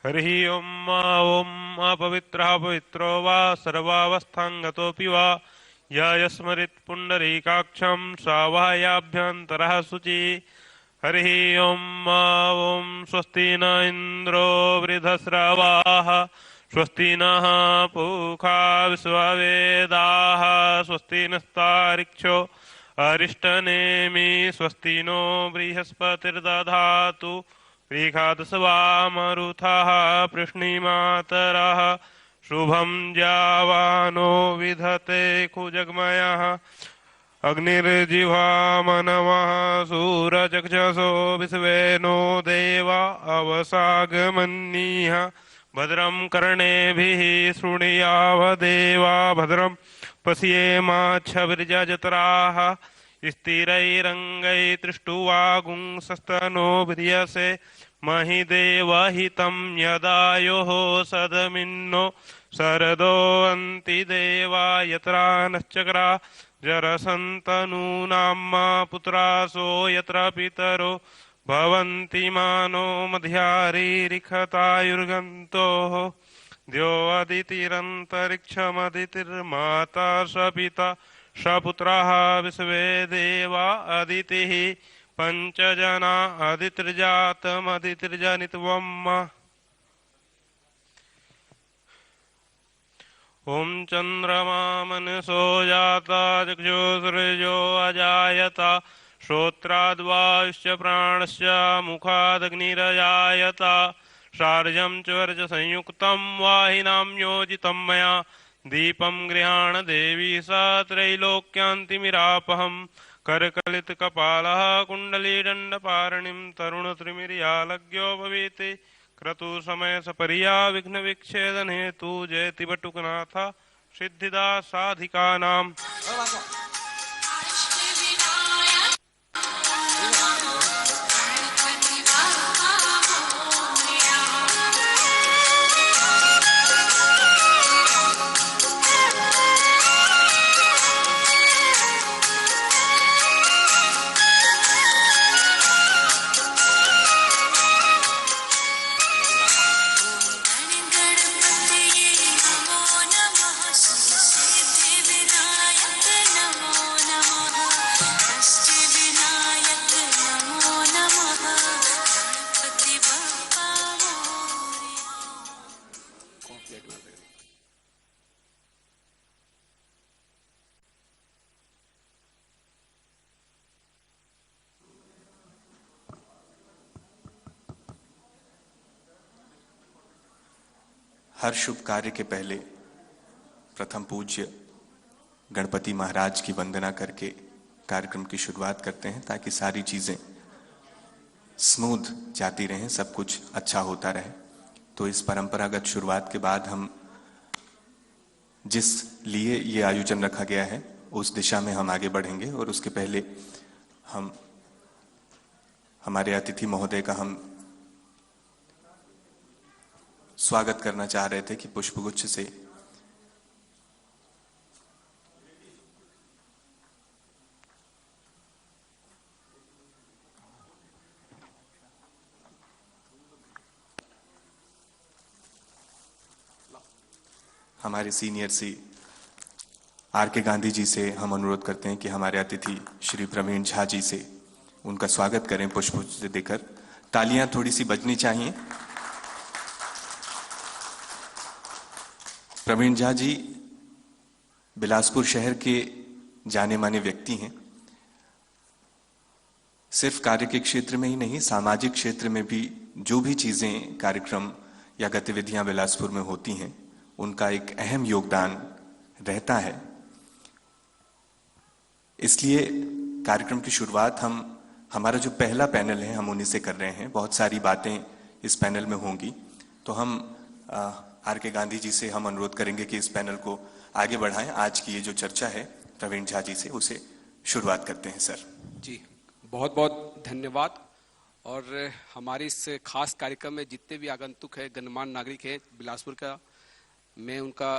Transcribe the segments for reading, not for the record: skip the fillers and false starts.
हरिः ॐ अपवित्रः पवित्रो वा सर्वावस्थाङ्गतोऽपि वा यस्मरित् पुण्डरीकाक्षं स्वावायाभ्यन्तरः शुचि। हरिः ॐ स्वस्ति न इन्द्रो वृधस्रवाः स्वस्ति नः पूषा विश्ववेदाः स्वस्ति नस्तारिक्षो अरिष्टनेमि स्वस्ति नो बृहस्पतिर्दधातु श्रीखातस्वामरुथः पृश्निमातरः शुभं जावानो विधते कुजग्मयः अग्निर्जिह्वामनवः सूरचक्षसो विश्वे नो देवा अवसागमन्नीः भद्रं कर्णेभिः शृणुयावदेवा भद्रं पश्येमाच्छविर्यजत्राः स्थिरैरङ्गैस्तृष्टुवागुंसस्तनो विद्यसे महिदेवहितं यदायोः सदमिन्नो शरदो अन्ति देवा यत्रा नश्चक्रा जरसन्तनूनां पुत्रासो यत्र पितरो भवन्ति मानो मध्यारीरिखतायुर्गन्तोः द्यो अदितिरन्तरिक्षमदितिर्माता स पिता सपुत्रः विश्वे देवा अदितिः पंचजना अदितिर्जातमदितिर्जनित्वम्। ॐ चन्द्रमा मनसो जाता चक्षुसृजो अजायत श्रोत्राद्वायुश्च प्राणश्च मुखादग्निरजायत शार्जं च वर्चसंयुक्तं वाहिनां योजितं मया दीपं गृहाण देवी सा त्रैलोक्यान्तिमिरापहं करकलितकपालः कुण्डलीदण्डपारणिं तरुणत्रिमिर्यालज्ञो भवेत् क्रतुसमय सपर्या विघ्नविच्छेदन हेतु जयति बटुकनाथ सिद्धिदा साधिकानां। हर शुभ कार्य के पहले प्रथम पूज्य गणपति महाराज की वंदना करके कार्यक्रम की शुरुआत करते हैं, ताकि सारी चीजें स्मूथ जाती रहें, सब कुछ अच्छा होता रहे। तो इस परंपरागत शुरुआत के बाद हम जिस लिए ये आयोजन रखा गया है उस दिशा में हम आगे बढ़ेंगे, और उसके पहले हम हमारे अतिथि महोदय का हम स्वागत करना चाह रहे थे कि पुष्पगुच्छ से हमारे सीनियर सी आर के गांधी जी से हम अनुरोध करते हैं कि हमारे अतिथि श्री प्रवीण झा जी से उनका स्वागत करें पुष्पगुच्छ से देकर। तालियां थोड़ी सी बजनी चाहिए। प्रवीण झा जी बिलासपुर शहर के जाने माने व्यक्ति हैं। सिर्फ कार्य के क्षेत्र में ही नहीं, सामाजिक क्षेत्र में भी जो भी चीजें कार्यक्रम या गतिविधियां बिलासपुर में होती हैं उनका एक अहम योगदान रहता है। इसलिए कार्यक्रम की शुरुआत हमारा जो पहला पैनल है हम उन्हीं से कर रहे हैं। बहुत सारी बातें इस पैनल में होंगी, तो हम आर के गांधी जी से हम अनुरोध करेंगे कि इस पैनल को आगे बढ़ाएं। आज की ये जो चर्चा है प्रवीण झा जी से, उसे शुरुआत करते हैं। सर जी बहुत बहुत धन्यवाद। और हमारे इस खास कार्यक्रम में जितने भी आगंतुक है, गणमान्य नागरिक हैं बिलासपुर का, मैं उनका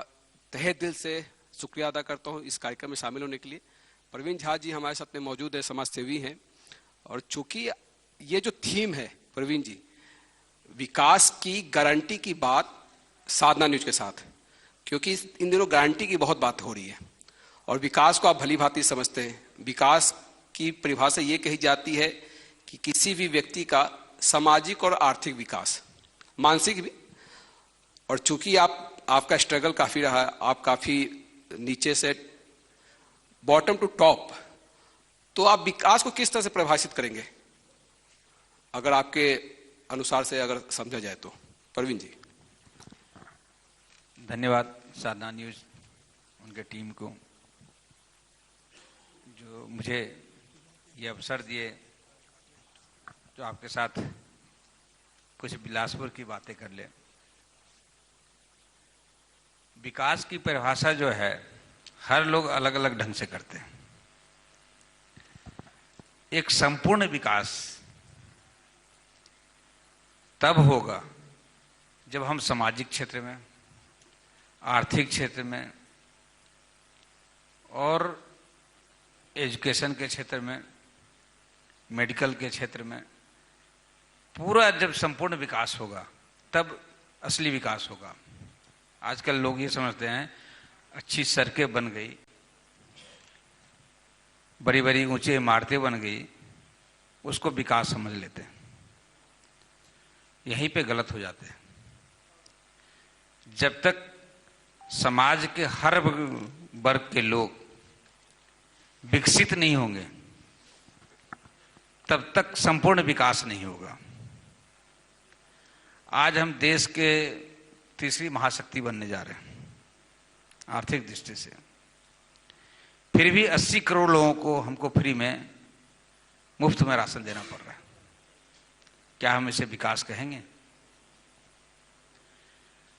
तहे दिल से शुक्रिया अदा करता हूं इस कार्यक्रम में शामिल होने के लिए। प्रवीण झा जी हमारे साथ में मौजूद है, समाज सेवी हैं, और चूंकि ये जो थीम है प्रवीण जी, विकास की गारंटी की बात साधना न्यूज के साथ, क्योंकि इन दिनों गारंटी की बहुत बात हो रही है और विकास को आप भली भांति समझते हैं। विकास की परिभाषा ये कही जाती है कि किसी भी व्यक्ति का सामाजिक और आर्थिक विकास, मानसिक भी, और चूंकि आपका स्ट्रगल काफी रहा, आप काफी नीचे से बॉटम टू टॉप, तो आप विकास को किस तरह से परिभाषित करेंगे अगर आपके अनुसार से अगर समझा जाए तो? प्रवीण जी। धन्यवाद साधना न्यूज उनके टीम को जो मुझे ये अवसर दिए, जो आपके साथ कुछ बिलासपुर की बातें कर ले। विकास की परिभाषा जो है हर लोग अलग अलग ढंग से करते हैं। एक संपूर्ण विकास तब होगा जब हम सामाजिक क्षेत्र में, आर्थिक क्षेत्र में और एजुकेशन के क्षेत्र में, मेडिकल के क्षेत्र में पूरा जब संपूर्ण विकास होगा तब असली विकास होगा। आजकल लोग ये समझते हैं अच्छी सड़कें बन गई, बड़ी बड़ी ऊंची इमारतें बन गई, उसको विकास समझ लेते हैं। यहीं पे गलत हो जाते हैं। जब तक समाज के हर वर्ग के लोग विकसित नहीं होंगे तब तक संपूर्ण विकास नहीं होगा। आज हम देश के तीसरी महाशक्ति बनने जा रहे हैं आर्थिक दृष्टि से, फिर भी 80 करोड़ लोगों को हमको फ्री में, मुफ्त में राशन देना पड़ रहा है। क्या हम इसे विकास कहेंगे?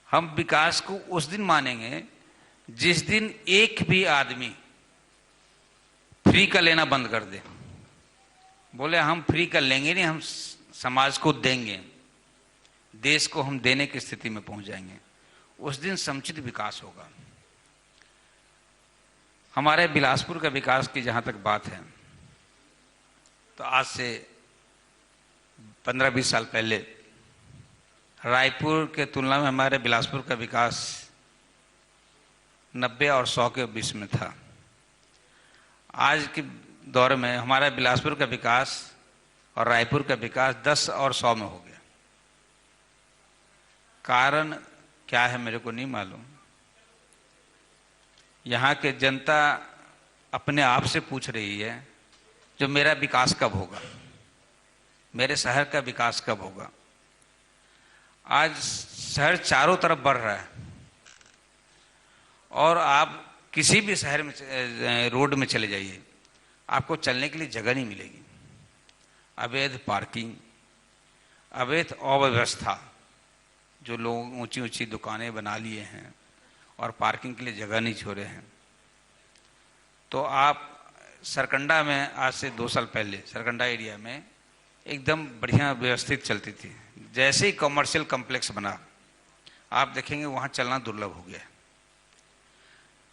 हम विकास को उस दिन मानेंगे जिस दिन एक भी आदमी फ्री का लेना बंद कर दे। बोले हम फ्री का लेंगे नहीं, हम समाज को देंगे, देश को हम देने की स्थिति में पहुंच जाएंगे। उस दिन समुचित विकास होगा। हमारे बिलासपुर का विकास की जहां तक बात है, तो आज से 15-20 साल पहले रायपुर के तुलना में हमारे बिलासपुर का विकास 90 और 100 के बीच में था। आज के दौर में हमारा बिलासपुर का विकास और रायपुर का विकास 10 और 100 में हो गया। कारण क्या है मेरे को नहीं मालूम। यहाँ के जनता अपने आप से पूछ रही है जो मेरा विकास कब होगा, मेरे शहर का विकास कब होगा। आज शहर चारों तरफ बढ़ रहा है और आप किसी भी शहर में रोड में चले जाइए, आपको चलने के लिए जगह नहीं मिलेगी। अवैध पार्किंग, अवैध अव्यवस्था, जो लोग ऊंची ऊंची दुकानें बना लिए हैं और पार्किंग के लिए जगह नहीं छोड़े हैं। तो आप सरकंडा में आज से 2 साल पहले सरकंडा एरिया में एकदम बढ़िया व्यवस्थित चलती थी। जैसे ही कमर्शियल कॉम्प्लेक्स बना, आप देखेंगे वहाँ चलना दुर्लभ हो गया।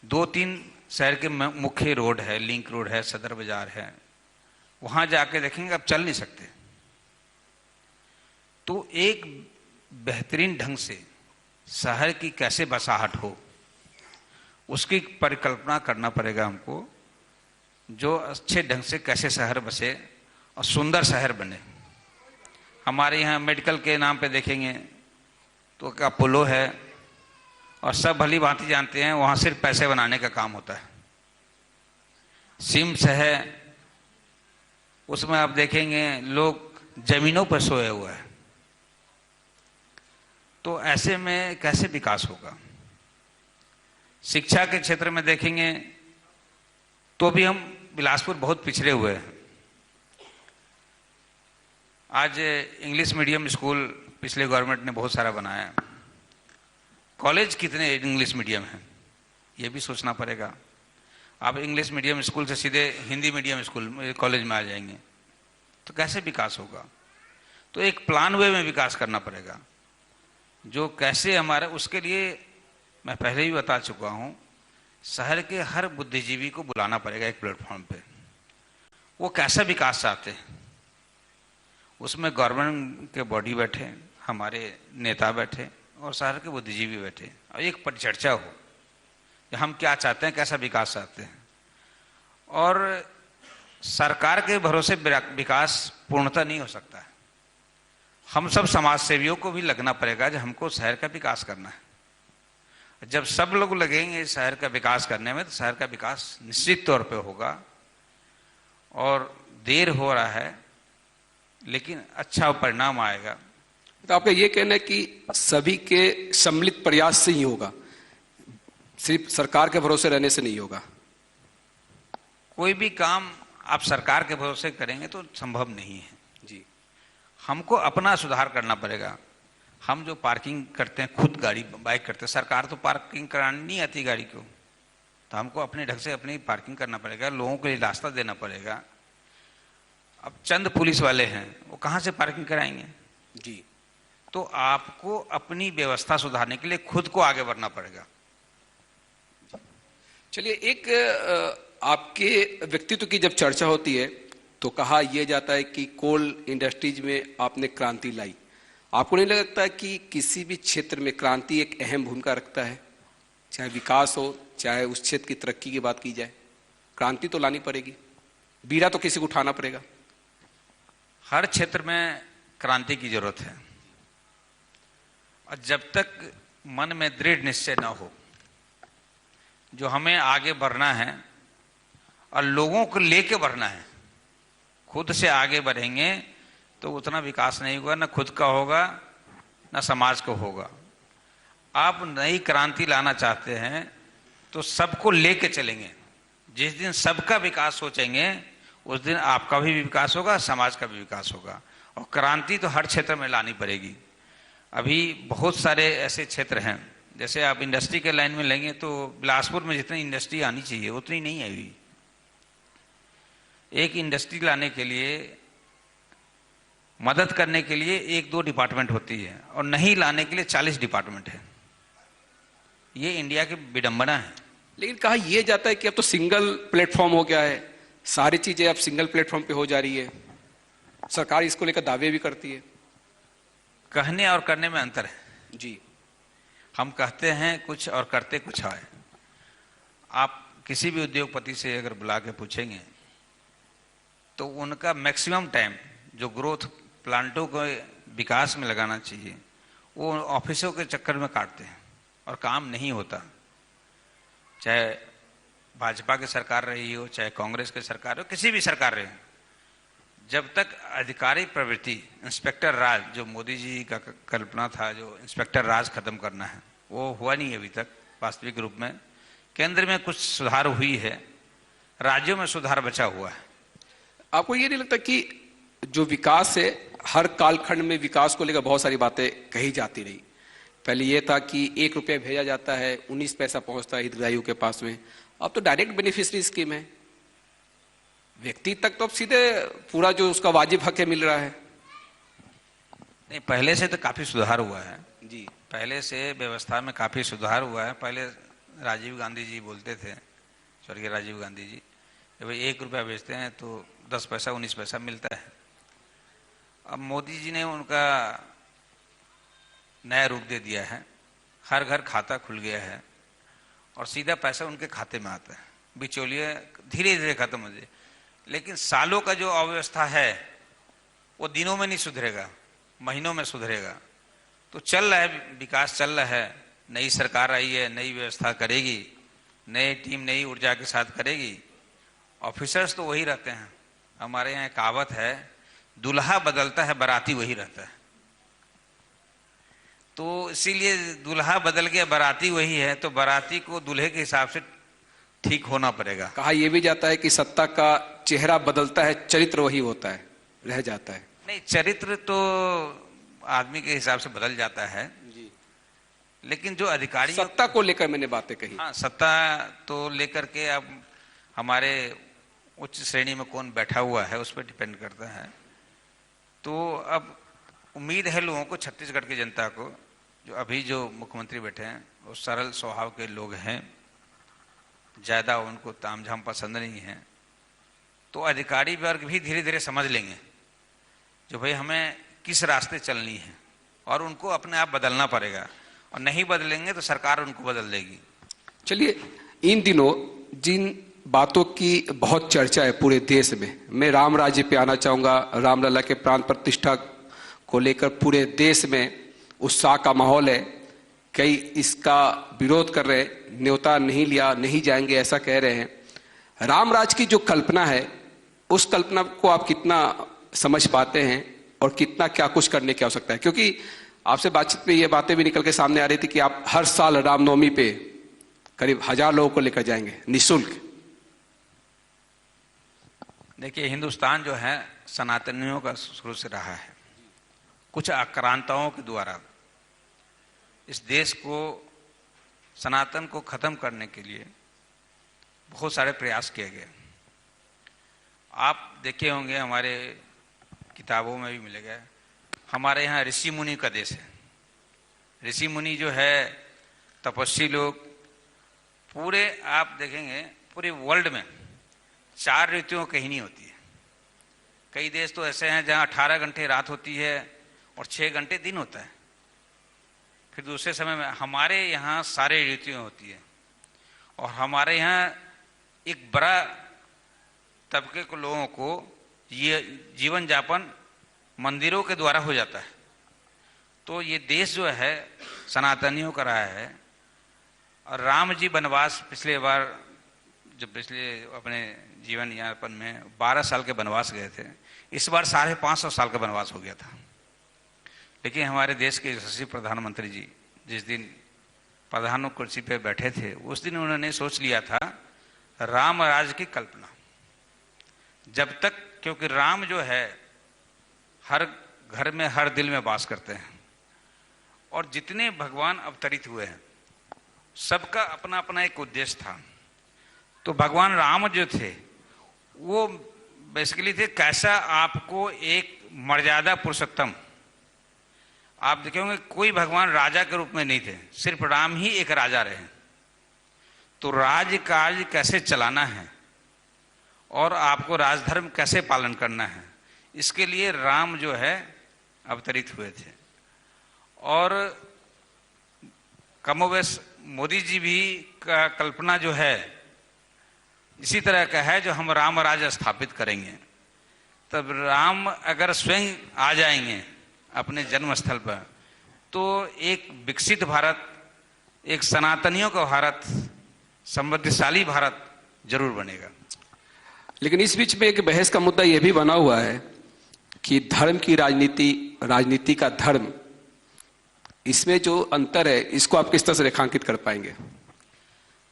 2-3 शहर के मुख्य रोड है, लिंक रोड है, सदर बाजार है, वहाँ जाके देखेंगे आप चल नहीं सकते। तो एक बेहतरीन ढंग से शहर की कैसे बसाहट हो, उसकी परिकल्पना करना पड़ेगा हमको। जो अच्छे ढंग से कैसे शहर बसे और सुंदर शहर बने। हमारे यहाँ मेडिकल के नाम पे देखेंगे तो क्या अपोलो है और सब भली भांति जानते हैं वहाँ सिर्फ पैसे बनाने का काम होता है। सिम्स है, उसमें आप देखेंगे लोग जमीनों पर सोए हुए हैं। तो ऐसे में कैसे विकास होगा? शिक्षा के क्षेत्र में देखेंगे तो भी हम बिलासपुर बहुत पिछड़े हुए हैं। आज इंग्लिश मीडियम स्कूल पिछले गवर्नमेंट ने बहुत सारा बनाया। कॉलेज कितने इंग्लिश मीडियम हैं ये भी सोचना पड़ेगा। आप इंग्लिश मीडियम स्कूल से सीधे हिंदी मीडियम स्कूल कॉलेज में आ जाएंगे तो कैसे विकास होगा? तो एक प्लान वे में विकास करना पड़ेगा, जो कैसे हमारे, उसके लिए मैं पहले ही बता चुका हूँ, शहर के हर बुद्धिजीवी को बुलाना पड़ेगा एक प्लेटफॉर्म पे। वो कैसा विकास चाहते हैं, उसमें गवर्नमेंट के बॉडी बैठे, हमारे नेता बैठे और शहर के बुद्धिजीवी बैठे और एक परिचर्चा हो कि हम क्या चाहते हैं, कैसा विकास चाहते हैं। और सरकार के भरोसे विकास पूर्णतः नहीं हो सकता है। हम सब समाज सेवियों को भी लगना पड़ेगा जो हमको शहर का विकास करना है। जब सब लोग लगेंगे शहर का विकास करने में तो शहर का विकास निश्चित तौर पे होगा। और देर हो रहा है लेकिन अच्छा परिणाम आएगा। तो आपका ये कहना है कि सभी के सम्मिलित प्रयास से ही होगा, सिर्फ सरकार के भरोसे रहने से नहीं होगा? कोई भी काम आप सरकार के भरोसे करेंगे तो संभव नहीं है जी। हमको अपना सुधार करना पड़ेगा। हम जो पार्किंग करते हैं, खुद गाड़ी बाइक करते हैं, सरकार तो पार्किंग करानी नहीं आती गाड़ी को, तो हमको अपने ढंग से अपनी पार्किंग करना पड़ेगा, लोगों के लिए रास्ता देना पड़ेगा। अब चंद पुलिस वाले हैं, वो कहाँ से पार्किंग कराएंगे? जी। तो आपको अपनी व्यवस्था सुधारने के लिए खुद को आगे बढ़ना पड़ेगा। चलिए, एक आपके व्यक्तित्व की जब चर्चा होती है तो कहा यह जाता है कि कोल इंडस्ट्रीज में आपने क्रांति लाई। आपको नहीं लगता कि किसी भी क्षेत्र में क्रांति एक अहम भूमिका रखता है? चाहे विकास हो, चाहे उस क्षेत्र की तरक्की की बात की जाए, क्रांति तो लानी पड़ेगी, बीड़ा तो किसी को उठाना पड़ेगा। हर क्षेत्र में क्रांति की जरूरत है और जब तक मन में दृढ़ निश्चय न हो जो हमें आगे बढ़ना है और लोगों को लेके बढ़ना है, खुद से आगे बढ़ेंगे तो उतना विकास नहीं होगा, ना खुद का होगा ना समाज को होगा। आप नई क्रांति लाना चाहते हैं तो सबको लेके चलेंगे। जिस दिन सबका विकास सोचेंगे उस दिन आपका भी विकास होगा, समाज का भी विकास होगा। और क्रांति तो हर क्षेत्र में लानी पड़ेगी। अभी बहुत सारे ऐसे क्षेत्र हैं, जैसे आप इंडस्ट्री के लाइन में लेंगे तो बिलासपुर में जितनी इंडस्ट्री आनी चाहिए उतनी नहीं आई। एक इंडस्ट्री लाने के लिए, मदद करने के लिए 1-2 डिपार्टमेंट होती है और नहीं लाने के लिए 40 डिपार्टमेंट है। ये इंडिया की विडंबना है। लेकिन कहा यह जाता है कि अब तो सिंगल प्लेटफॉर्म हो गया है, सारी चीजें अब सिंगल प्लेटफॉर्म पे हो जा रही है, सरकार इसको लेकर दावे भी करती है। कहने और करने में अंतर है जी। हम कहते हैं कुछ और करते कुछ है। आप किसी भी उद्योगपति से अगर बुला के पूछेंगे तो उनका मैक्सिमम टाइम जो ग्रोथ प्लांटों को विकास में लगाना चाहिए वो ऑफिसों के चक्कर में काटते हैं और काम नहीं होता। चाहे भाजपा की सरकार रही हो, चाहे कांग्रेस की सरकार हो, किसी भी सरकार रही, जब तक अधिकारी प्रवृत्ति, इंस्पेक्टर राज जो मोदी जी का कल्पना था, जो इंस्पेक्टर राज खत्म करना है, वो हुआ नहीं अभी तक वास्तविक रूप में। केंद्र में कुछ सुधार हुई है, राज्यों में सुधार बचा हुआ है। आपको ये नहीं लगता कि जो विकास है, हर कालखंड में विकास को लेकर बहुत सारी बातें कही जाती रही? पहले यह था कि 1 रुपया भेजा जाता है, 19 पैसा पहुंचता है हितग्राहियों के पास में। अब तो डायरेक्ट बेनिफिशियरी स्कीम है, व्यक्ति तक तो अब सीधे पूरा जो उसका वाजिब हक है मिल रहा है। नहीं, पहले से तो काफी सुधार हुआ है जी। पहले से व्यवस्था में काफी सुधार हुआ है। पहले राजीव गांधी जी बोलते थे, स्वर्गीय राजीव गांधी जी, भाई 1 रुपया बेचते हैं तो 10 पैसा 19 पैसा मिलता है। अब मोदी जी ने उनका नया रूप दे दिया है, हर घर खाता खुल गया है और सीधा पैसा उनके खाते में आता है, बिचौलिए धीरे धीरे खत्म हो जाए। लेकिन सालों का जो अव्यवस्था है वो दिनों में नहीं सुधरेगा, महीनों में सुधरेगा। तो चल रहा है, विकास चल रहा है, नई सरकार आई है, नई व्यवस्था करेगी, नई टीम नई ऊर्जा के साथ करेगी। ऑफिसर्स तो वही रहते हैं। हमारे यहाँ कहावत है, दूल्हा बदलता है बाराती वही रहता है। तो इसीलिए दूल्हा बदल गया, बाराती वही है, तो बाराती को दूल्हे के हिसाब से ठीक होना पड़ेगा। कहा यह भी जाता है कि सत्ता का चेहरा बदलता है, चरित्र वही होता है, रह जाता है। नहीं, चरित्र तो आदमी के हिसाब से बदल जाता है जी। लेकिन जो अधिकारी, सत्ता को लेकर मैंने बातें कही। हाँ, सत्ता तो लेकर के अब हमारे उच्च श्रेणी में कौन बैठा हुआ है उस पर डिपेंड करता है। तो अब उम्मीद है लोगों को, छत्तीसगढ़ की जनता को, जो अभी जो मुख्यमंत्री बैठे हैं वो सरल स्वभाव के लोग हैं, ज़्यादा उनको तामझाम पसंद नहीं है। तो अधिकारी वर्ग भी धीरे धीरे समझ लेंगे जो भाई हमें किस रास्ते चलनी है और उनको अपने आप बदलना पड़ेगा, और नहीं बदलेंगे तो सरकार उनको बदल देगी। चलिए, इन दिनों जिन बातों की बहुत चर्चा है पूरे देश में, मैं राम राज्य पे आना चाहूँगा। रामलला के प्राण प्रतिष्ठा को लेकर पूरे देश में उत्साह का माहौल है। कई इसका विरोध कर रहे हैं, न्योता नहीं लिया, नहीं जाएंगे, ऐसा कह रहे हैं। राम राज की जो कल्पना है, उस कल्पना को आप कितना समझ पाते हैं और कितना क्या कुछ करने की आवश्यकता है? क्योंकि आपसे बातचीत में ये बातें भी निकल के सामने आ रही थी कि आप हर साल रामनवमी पे करीब 1000 लोगों को लेकर जाएंगे निःशुल्क। देखिए, हिंदुस्तान जो है सनातनियों का शुरू से रहा है। कुछ आक्रांताओं के द्वारा इस देश को, सनातन को खत्म करने के लिए बहुत सारे प्रयास किए गए। आप देखे होंगे, हमारे किताबों में भी मिलेगा, हमारे यहाँ ऋषि मुनि का देश है। ऋषि मुनि जो है, तपस्वी लोग, पूरे आप देखेंगे पूरे वर्ल्ड में 4 ऋतुओं कहीं नहीं होती है। कई देश तो ऐसे हैं जहाँ 18 घंटे रात होती है और 6 घंटे दिन होता है। फिर दूसरे समय में हमारे यहाँ सारे ऋतुएं होती है, और हमारे यहाँ एक बड़ा तबके को लोगों को ये जीवन यापन मंदिरों के द्वारा हो जाता है। तो ये देश जो है सनातनियों का रहा है। और राम जी वनवास पिछले बार, जब पिछले अपने जीवन यापन में 12 साल के वनवास गए थे, इस बार 550 साल का वनवास हो गया था। लेकिन हमारे देश के यशस्वी प्रधानमंत्री जी जिस दिन प्रधान कुर्सी पे बैठे थे, उस दिन उन्होंने सोच लिया था राम राज की कल्पना। जब तक, क्योंकि राम जो है हर घर में, हर दिल में वास करते हैं, और जितने भगवान अवतरित हुए हैं सबका अपना अपना एक उद्देश्य था। तो भगवान राम जो थे वो बेसिकली थे कैसा आपको एक मर्यादा पुरुषोत्तम। आप देखेंगे कोई भगवान राजा के रूप में नहीं थे, सिर्फ राम ही एक राजा रहे। तो राज काज कैसे चलाना है और आपको राजधर्म कैसे पालन करना है, इसके लिए राम जो है अवतरित हुए थे। और कमोवेश मोदी जी भी का कल्पना जो है इसी तरह का है, जो हम राम राज स्थापित करेंगे। तब राम अगर स्वयं आ जाएंगे अपने जन्म स्थल पर, तो एक विकसित भारत, एक सनातनियों का भारत, समृद्धशाली भारत जरूर बनेगा। लेकिन इस बीच में एक बहस का मुद्दा यह भी बना हुआ है कि धर्म की राजनीति, राजनीति का धर्म, इसमें जो अंतर है इसको आप किस तरह से रेखांकित कर पाएंगे?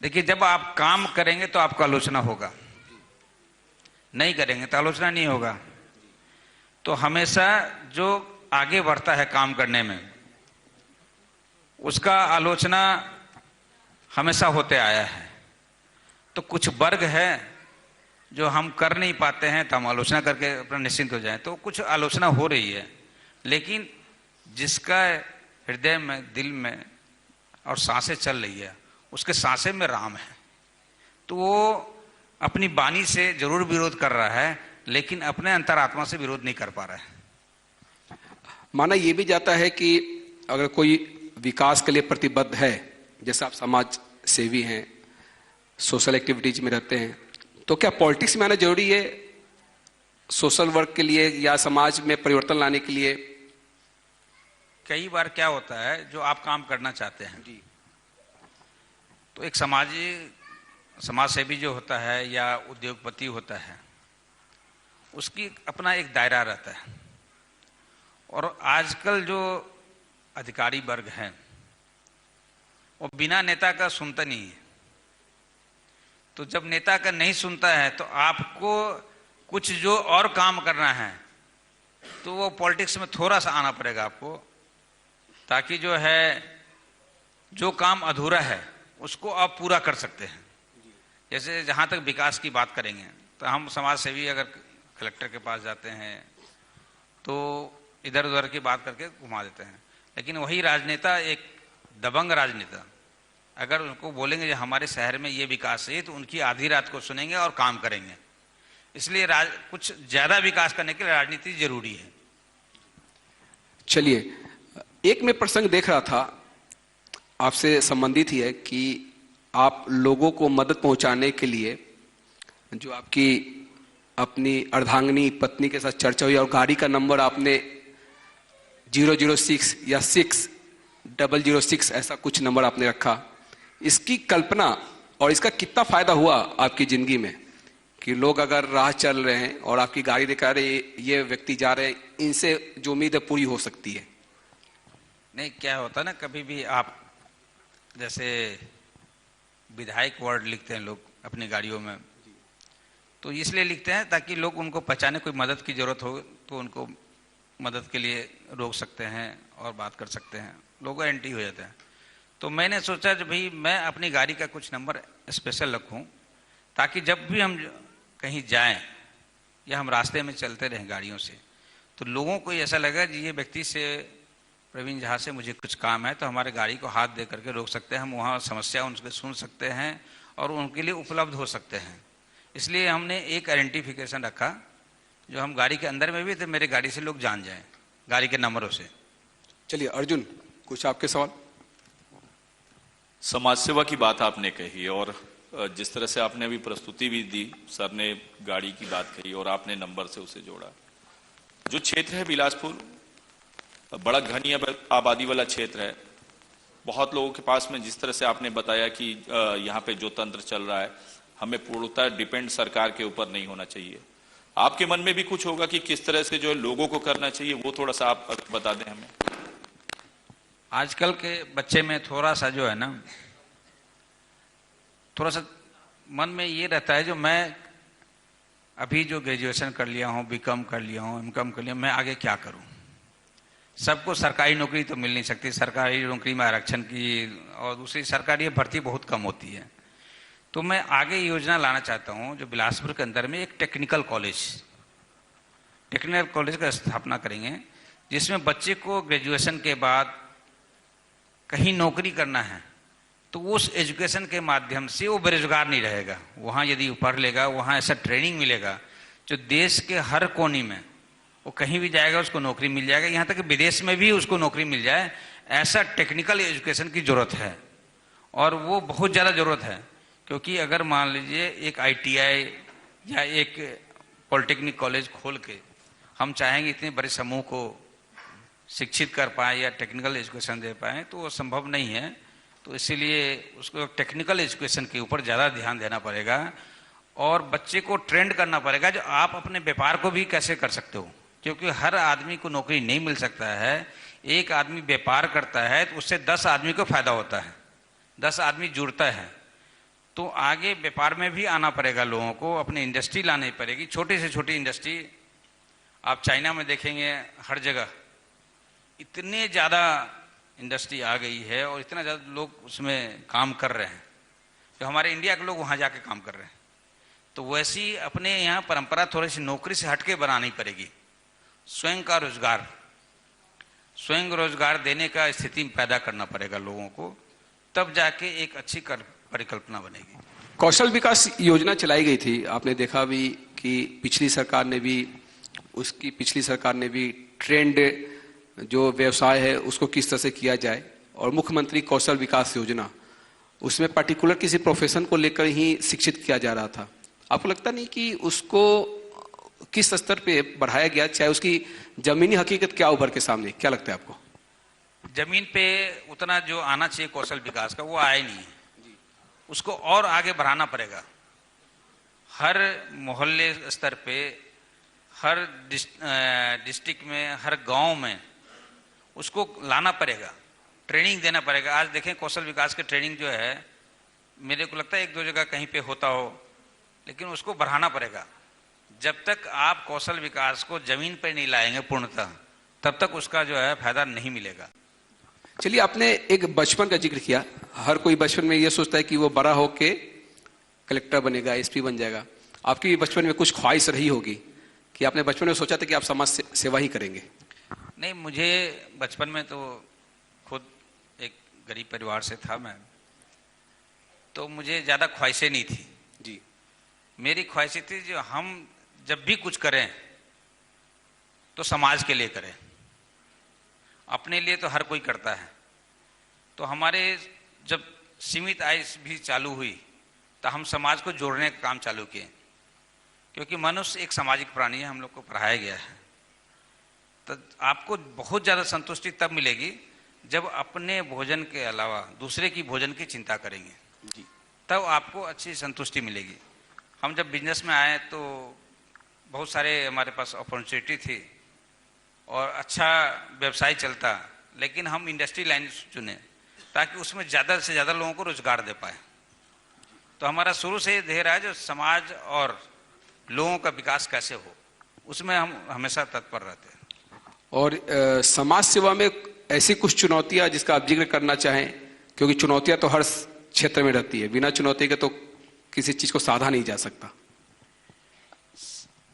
देखिए, जब आप काम करेंगे तो आपको आलोचना होगा, नहीं करेंगे तो आलोचना नहीं होगा। तो हमेशा जो आगे बढ़ता है काम करने में, उसका आलोचना हमेशा होते आया है। तो कुछ वर्ग है जो हम कर नहीं पाते हैं तो हम आलोचना करके अपना निश्चिंत हो जाएं, तो कुछ आलोचना हो रही है। लेकिन जिसका हृदय में, दिल में और सांसें चल रही है, उसके सांसें में राम है। तो वो अपनी वाणी से जरूर विरोध कर रहा है, लेकिन अपने अंतरात्मा से विरोध नहीं कर पा रहा है। माना यह भी जाता है कि अगर कोई विकास के लिए प्रतिबद्ध है, जैसे आप समाज सेवी हैं, सोशल एक्टिविटीज में रहते हैं, तो क्या पॉलिटिक्स में आना जरूरी है सोशल वर्क के लिए या समाज में परिवर्तन लाने के लिए? कई बार क्या होता है, जो आप काम करना चाहते हैं तो एक समाज सेवी जो होता है या उद्योगपति होता है, उसकी अपना एक दायरा रहता है। और आजकल जो अधिकारी वर्ग हैं वो बिना नेता का सुनता नहीं है। तो जब नेता का नहीं सुनता है तो आपको कुछ जो और काम करना है तो वो पॉलिटिक्स में थोड़ा सा आना पड़ेगा आपको, ताकि जो है जो काम अधूरा है उसको आप पूरा कर सकते हैं। जैसे जहाँ तक विकास की बात करेंगे तो हम समाज सेवी अगर कलेक्टर के पास जाते हैं तो इधर उधर की बात करके घुमा देते हैं। लेकिन वही राजनेता, एक दबंग राजनेता, अगर उनको बोलेंगे जो हमारे शहर में ये विकास है, तो उनकी आधी रात को सुनेंगे और काम करेंगे। इसलिए कुछ ज़्यादा विकास करने के लिए राजनीति जरूरी है। चलिए, एक मैं प्रसंग देख रहा था, आपसे संबंधित ही है, कि आप लोगों को मदद पहुंचाने के लिए जो आपकी अपनी अर्धांगिनी पत्नी के साथ चर्चा हुई और गाड़ी का नंबर आपने 006 या 6006 ऐसा कुछ नंबर आपने रखा, इसकी कल्पना और इसका कितना फायदा हुआ आपकी जिंदगी में कि लोग अगर राह चल रहे हैं और आपकी गाड़ी दिखा रहे ये व्यक्ति जा रहे हैं, इनसे जो उम्मीद है पूरी हो सकती है? नहीं, क्या होता है ना, कभी भी आप जैसे विधायक वर्ड लिखते हैं लोग अपनी गाड़ियों में, तो इसलिए लिखते हैं ताकि लोग उनको पहचाने, कोई मदद की जरूरत हो तो उनको मदद के लिए रोक सकते हैं और बात कर सकते हैं, लोग एंटी हो जाते हैं। तो मैंने सोचा कि भाई मैं अपनी गाड़ी का कुछ नंबर स्पेशल रखूं, ताकि जब भी हम कहीं जाएं या हम रास्ते में चलते रहें गाड़ियों से, तो लोगों को ऐसा लगा कि ये व्यक्ति से, प्रवीण झा से मुझे कुछ काम है, तो हमारे गाड़ी को हाथ दे करके रोक सकते हैं, हम वहाँ समस्या उनसे सुन सकते हैं और उनके लिए उपलब्ध हो सकते हैं। इसलिए हमने एक आइडेंटिफिकेशन रखा जो हम गाड़ी के अंदर में भी, तो मेरे गाड़ी से लोग जान जाएं गाड़ी के नंबरों से। चलिए अर्जुन, कुछ आपके सवाल? समाज सेवा की बात आपने कही और जिस तरह से आपने अभी प्रस्तुति भी दी, सर ने गाड़ी की बात कही और आपने नंबर से उसे जोड़ा। जो क्षेत्र है बिलासपुर बड़ा घनी आबादी वाला क्षेत्र है, बहुत लोगों के पास में, जिस तरह से आपने बताया कि यहाँ पे जो तंत्र चल रहा है हमें पूर्णतः डिपेंड सरकार के ऊपर नहीं होना चाहिए। आपके मन में भी कुछ होगा कि किस तरह से जो है लोगों को करना चाहिए, वो थोड़ा सा आप बता दें हमें। आजकल के बच्चे में थोड़ा सा जो है ना, थोड़ा सा मन में ये रहता है, जो मैं अभी जो ग्रेजुएशन कर लिया हूँ, बीकॉम कर लिया हूँ, एमकॉम कर लिया, मैं आगे क्या करूँ? सबको सरकारी नौकरी तो मिल नहीं सकती, सरकारी नौकरी में आरक्षण की और दूसरी सरकारी भर्ती बहुत कम होती है। तो मैं आगे योजना लाना चाहता हूँ जो बिलासपुर के अंदर में एक टेक्निकल कॉलेज का स्थापना करेंगे, जिसमें बच्चे को ग्रेजुएशन के बाद कहीं नौकरी करना है तो उस एजुकेशन के माध्यम से वो बेरोजगार नहीं रहेगा। वहाँ यदि वो पढ़ लेगा, वहाँ ऐसा ट्रेनिंग मिलेगा जो देश के हर कोने में, वो कहीं भी जाएगा उसको नौकरी मिल जाएगा, यहाँ तक कि विदेश में भी उसको नौकरी मिल जाए। ऐसा टेक्निकल एजुकेशन की जरूरत है और वो बहुत ज़्यादा ज़रूरत है, क्योंकि अगर मान लीजिए एक ITI या एक पॉलिटेक्निक कॉलेज खोल के हम चाहेंगे इतने बड़े समूह को शिक्षित कर पाएँ या टेक्निकल एजुकेशन दे पाएँ, तो वो संभव नहीं है। तो इसीलिए उसको टेक्निकल एजुकेशन के ऊपर ज़्यादा ध्यान देना पड़ेगा और बच्चे को ट्रेंड करना पड़ेगा जो आप अपने व्यापार को भी कैसे कर सकते हो, क्योंकि हर आदमी को नौकरी नहीं मिल सकता है। एक आदमी व्यापार करता है तो उससे 10 आदमी को फायदा होता है, 10 आदमी जुड़ता है। तो आगे व्यापार में भी आना पड़ेगा, लोगों को अपनी इंडस्ट्री लानी पड़ेगी, छोटी से छोटी इंडस्ट्री। आप चाइना में देखेंगे हर जगह इतने ज़्यादा इंडस्ट्री आ गई है और इतना ज़्यादा लोग उसमें काम कर रहे हैं, जो हमारे इंडिया के लोग वहाँ जाके काम कर रहे हैं। तो वैसी अपने यहाँ परंपरा थोड़ी सी नौकरी से हटके बनानी पड़ेगी। स्वयं का रोजगार, स्वयं रोजगार देने का स्थिति पैदा करना पड़ेगा लोगों को, तब जाके एक अच्छी परिकल्पना बनेगी। कौशल विकास योजना चलाई गई थी, आपने देखा भी कि पिछली सरकार ने भी ट्रेंड जो व्यवसाय है उसको किस तरह से किया जाए, और मुख्यमंत्री कौशल विकास योजना, उसमें पर्टिकुलर किसी प्रोफेशन को लेकर ही शिक्षित किया जा रहा था। आपको लगता नहीं कि उसको किस स्तर पे बढ़ाया गया, चाहे उसकी जमीनी हकीकत क्या उभर के सामने, क्या लगता है आपको? जमीन पे उतना जो आना चाहिए कौशल विकास का वो आया नहीं है, उसको और आगे बढ़ाना पड़ेगा। हर मोहल्ले स्तर पे, हर डिस्ट्रिक्ट में, हर गांव में उसको लाना पड़ेगा, ट्रेनिंग देना पड़ेगा। आज देखें कौशल विकास की ट्रेनिंग जो है, मेरे को लगता है 1-2 जगह कहीं पे होता हो, लेकिन उसको बढ़ाना पड़ेगा। जब तक आप कौशल विकास को जमीन पर नहीं लाएंगे पूर्णतः, तब तक उसका जो है फायदा नहीं मिलेगा। चलिए, आपने एक बचपन का जिक्र किया। हर कोई बचपन में ये सोचता है कि वो बड़ा होके कलेक्टर बनेगा, SP बन जाएगा। आपकी बचपन में कुछ ख्वाहिश रही होगी कि आपने बचपन में सोचा था कि आप समाज सेवा ही करेंगे? नहीं, मुझे बचपन में तो खुद एक गरीब परिवार से था मैं, तो मुझे ज़्यादा ख्वाहिशें नहीं थी जी। मेरी ख्वाहिशें थी जो हम जब भी कुछ करें तो समाज के लिए करें। अपने लिए तो हर कोई करता है। तो हमारे जब सीमित आय भी चालू हुई तो हम समाज को जोड़ने का काम चालू किए, क्योंकि मनुष्य एक सामाजिक प्राणी है, हम लोग को पढ़ाया गया है। तो आपको बहुत ज़्यादा संतुष्टि तब मिलेगी जब अपने भोजन के अलावा दूसरे की भोजन की चिंता करेंगे जी, तब आपको अच्छी संतुष्टि मिलेगी। हम जब बिजनेस में आए तो बहुत सारे हमारे पास अपॉर्चुनिटी थी और अच्छा व्यवसाय चलता, लेकिन हम इंडस्ट्री लाइन चुने ताकि उसमें ज़्यादा से ज़्यादा लोगों को रोजगार दे पाए। तो हमारा शुरू से ध्येय रहा है जो समाज और लोगों का विकास कैसे हो, उसमें हम हमेशा तत्पर रहते हैं। और समाज सेवा में ऐसी कुछ चुनौतियां जिसका आप जिक्र करना चाहें, क्योंकि चुनौतियां तो हर क्षेत्र में रहती है, बिना चुनौती के तो किसी चीज को साधा नहीं जा सकता।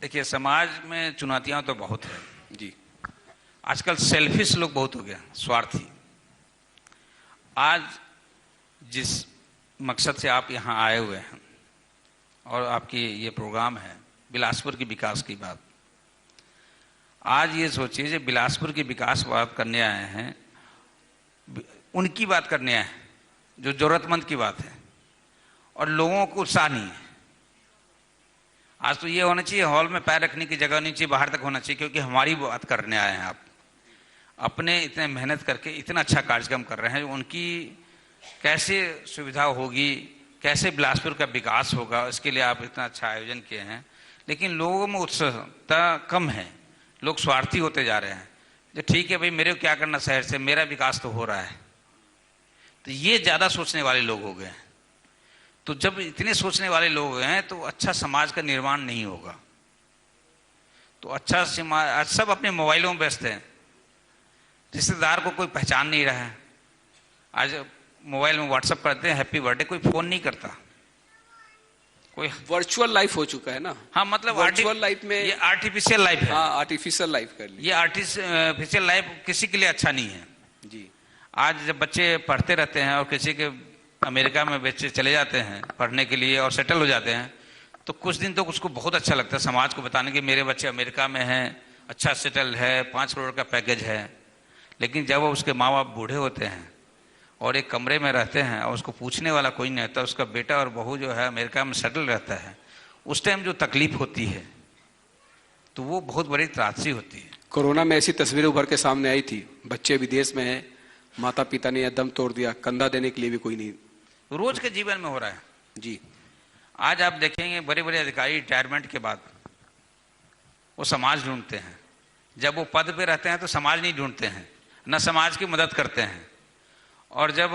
देखिए, समाज में चुनौतियां तो बहुत है जी। आजकल सेल्फिश लोग बहुत हो गया, स्वार्थी। आज जिस मकसद से आप यहाँ आए हुए हैं और आपकी ये प्रोग्राम है बिलासपुर की विकास की बात, आज ये सोचिए जो बिलासपुर की विकास बात करने आए हैं, उनकी बात करने आए हैं जो जरूरतमंद की बात है, और लोगों को उत्साह नहीं है। आज तो ये होना चाहिए हॉल में पैर रखने की जगह नहीं चाहिए, बाहर तक होना चाहिए, क्योंकि हमारी बात करने आए हैं। आप अपने इतने मेहनत करके इतना अच्छा कार्यक्रम कर रहे हैं, उनकी कैसे सुविधा होगी, कैसे बिलासपुर का विकास होगा, इसके लिए आप इतना अच्छा आयोजन किए हैं। लेकिन लोगों में उत्साहता कम है, लोग स्वार्थी होते जा रहे हैं। जो ठीक है भाई, मेरे को क्या करना शहर से, मेरा विकास तो हो रहा है। तो ये ज़्यादा सोचने वाले लोग हो गए हैं। तो जब इतने सोचने वाले लोग हैं तो अच्छा समाज का निर्माण नहीं होगा। तो अच्छा समाज, आज सब अपने मोबाइलों में व्यस्त हैं, रिश्तेदार को कोई पहचान नहीं रहा है। आज मोबाइल में व्हाट्सएप करते हैं हैप्पी बर्थडे, कोई फोन नहीं करता, कोई वर्चुअल लाइफ हो चुका है ना। हाँ, मतलब वर्चुअल लाइफ में ये आर्टिफिशियल लाइफ है। हाँ, आर्टिफिशियल लाइफ कर ली। ये आर्टिफिशियल लाइफ किसी के लिए अच्छा नहीं है जी। आज जब बच्चे पढ़ते रहते हैं और किसी के अमेरिका में बच्चे चले जाते हैं पढ़ने के लिए और सेटल हो जाते हैं, तो कुछ दिन तो उसको बहुत अच्छा लगता है समाज को बताने कि मेरे बच्चे अमेरिका में हैं, अच्छा सेटल है, 5 करोड़ का पैकेज है। लेकिन जब उसके माँ बाप बूढ़े होते हैं और एक कमरे में रहते हैं और उसको पूछने वाला कोई नहीं रहता, उसका बेटा और बहू जो है अमेरिका में सेटल रहता है, उस टाइम जो तकलीफ होती है तो वो बहुत बड़ी त्रासदी होती है। कोरोना में ऐसी तस्वीरें उभर के सामने आई थी, बच्चे विदेश में हैं, माता पिता ने दम तोड़ दिया, कंधा देने के लिए भी कोई नहीं। रोज के जीवन में हो रहा है जी। आज आप देखेंगे बड़े बड़े अधिकारी रिटायरमेंट के बाद वो समाज ढूंढते हैं। जब वो पद पे रहते हैं तो समाज नहीं ढूंढते हैं, न समाज की मदद करते हैं, और जब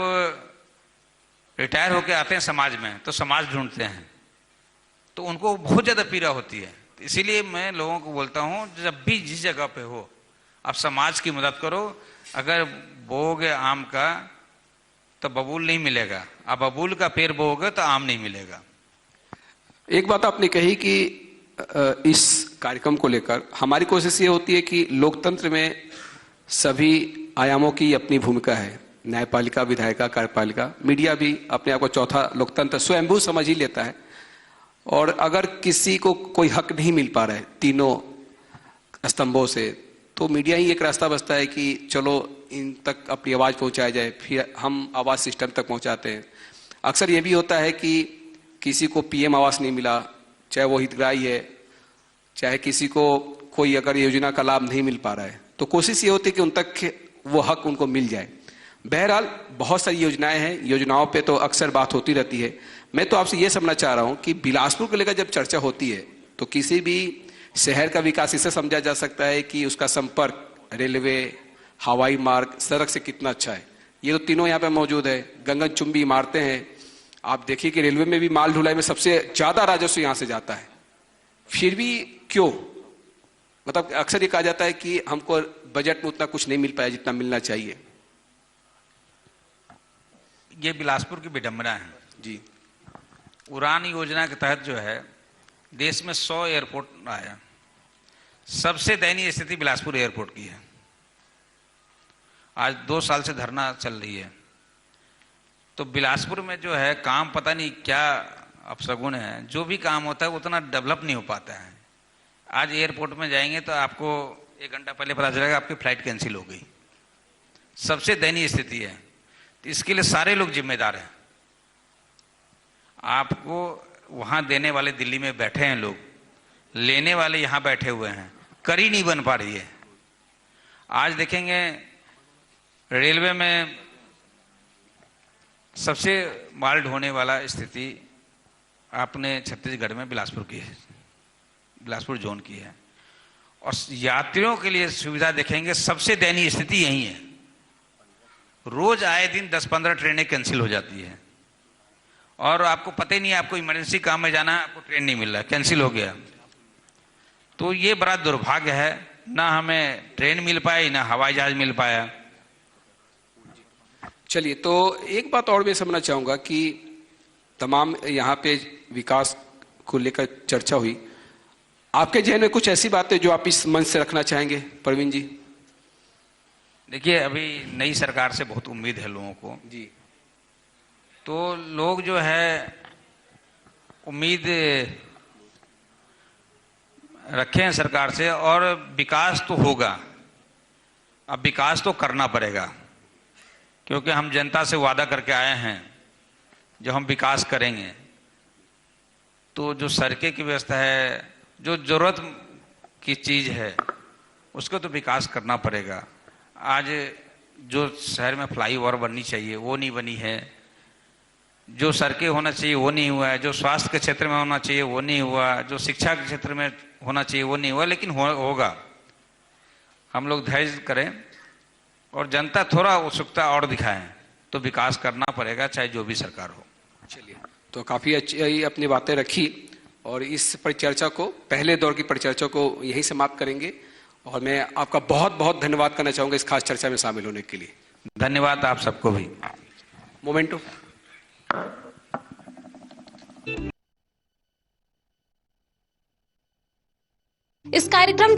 रिटायर होके आते हैं समाज में तो समाज ढूंढते हैं। तो उनको बहुत ज़्यादा पीड़ा होती है। इसीलिए मैं लोगों को बोलता हूँ, जब भी जिस जगह पे हो आप समाज की मदद करो। अगर बोओगे आम का तो बबूल नहीं मिलेगा, आप बबूल का पेड़ बोओगे तो आम नहीं मिलेगा। एक बात आपने कही कि इस कार्यक्रम को लेकर हमारी कोशिश ये होती है कि लोकतंत्र में सभी आयामों की अपनी भूमिका है, न्यायपालिका, विधायिका, कार्यपालिका, मीडिया भी अपने आप को चौथा लोकतंत्र स्वयंभू समझ ही लेता है। और अगर किसी को कोई हक नहीं मिल पा रहा है तीनों स्तंभों से, तो मीडिया ही एक रास्ता बचता है कि चलो इन तक अपनी आवाज़ पहुंचाया जाए, फिर हम आवाज़ सिस्टम तक पहुंचाते हैं। अक्सर ये भी होता है कि किसी को पीएम आवास नहीं मिला, चाहे वो हितग्राही है, चाहे किसी को कोई अगर योजना का लाभ नहीं मिल पा रहा है, तो कोशिश ये होती है कि उन तक वो हक उनको मिल जाए। बहरहाल बहुत सारी योजनाएं हैं, योजनाओं पे तो अक्सर बात होती रहती है। मैं तो आपसे ये समझना चाह रहा हूं कि बिलासपुर को लेकर जब चर्चा होती है तो किसी भी शहर का विकास इससे समझा जा सकता है कि उसका संपर्क रेलवे, हवाई मार्ग, सड़क से कितना अच्छा है। ये तो तीनों यहाँ पे मौजूद है। गगनचुंबी इमारतें हैं। आप देखिए कि रेलवे में भी माल ढुलाई में सबसे ज्यादा राजस्व यहाँ से जाता है, फिर भी क्यों? मतलब अक्सर ये कहा जाता है कि हमको बजट में उतना कुछ नहीं मिल पाया जितना मिलना चाहिए। ये बिलासपुर की विडंबना है जी। उड़ान योजना के तहत जो है देश में 100 एयरपोर्ट आया, सबसे दयनीय स्थिति बिलासपुर एयरपोर्ट की है। आज 2 साल से धरना चल रही है। तो बिलासपुर में जो है काम पता नहीं क्या अपशगुन है, जो भी काम होता है उतना डेवलप नहीं हो पाता है। आज एयरपोर्ट में जाएंगे तो आपको 1 घंटा पहले पता चलेगा आपकी फ्लाइट कैंसिल हो गई। सबसे दयनीय स्थिति है। तो इसके लिए सारे लोग जिम्मेदार हैं। आपको वहां देने वाले दिल्ली में बैठे हैं लोग, लेने वाले यहां बैठे हुए हैं, कड़ी नहीं बन पा रही है। आज देखेंगे रेलवे में सबसे माल ढोने वाला स्थिति आपने छत्तीसगढ़ में बिलासपुर की है, बिलासपुर जोन की है। और यात्रियों के लिए सुविधा देखेंगे सबसे दयनीय स्थिति यही है। रोज आए दिन 10-15 ट्रेनें कैंसिल हो जाती है और आपको पता ही नहीं, आपको इमरजेंसी काम में जाना है, आपको ट्रेन नहीं मिल रहा, कैंसिल हो गया। तो ये बड़ा दुर्भाग्य है, ना हमें ट्रेन मिल पाई ना हवाई जहाज मिल पाया। चलिए, तो एक बात और मैं समझना चाहूंगा कि तमाम यहाँ पे विकास को लेकर चर्चा हुई, आपके जहन में कुछ ऐसी बातें जो आप इस मंच से रखना चाहेंगे प्रवीण जी? देखिए, अभी नई सरकार से बहुत उम्मीद है लोगों को जी। तो लोग जो है उम्मीद रखे हैं सरकार से, और विकास तो होगा। अब विकास तो करना पड़ेगा, क्योंकि हम जनता से वादा करके आए हैं जो हम विकास करेंगे। तो जो सड़कें की व्यवस्था है, जो जरूरत की चीज है, उसको तो विकास करना पड़ेगा। आज जो शहर में फ्लाईओवर बननी चाहिए वो नहीं बनी है, जो सड़कें होना चाहिए वो नहीं हुआ है, जो स्वास्थ्य के क्षेत्र में होना चाहिए वो नहीं हुआ, जो शिक्षा के क्षेत्र में होना चाहिए वो नहीं हुआ, लेकिन होगा। हम लोग धैर्य करें और जनता थोड़ा उत्सुकता और दिखाएं तो विकास करना पड़ेगा, चाहे जो भी सरकार हो। चलिए, तो काफी अच्छी अपनी बातें रखी और इस परिचर्चा को, पहले दौर की परिचर्चा को यहीं समाप्त करेंगे। और मैं आपका बहुत बहुत धन्यवाद करना चाहूंगा इस खास चर्चा में शामिल होने के लिए। धन्यवाद आप सबको भी। मोमेंटो। इस कार्यक्रम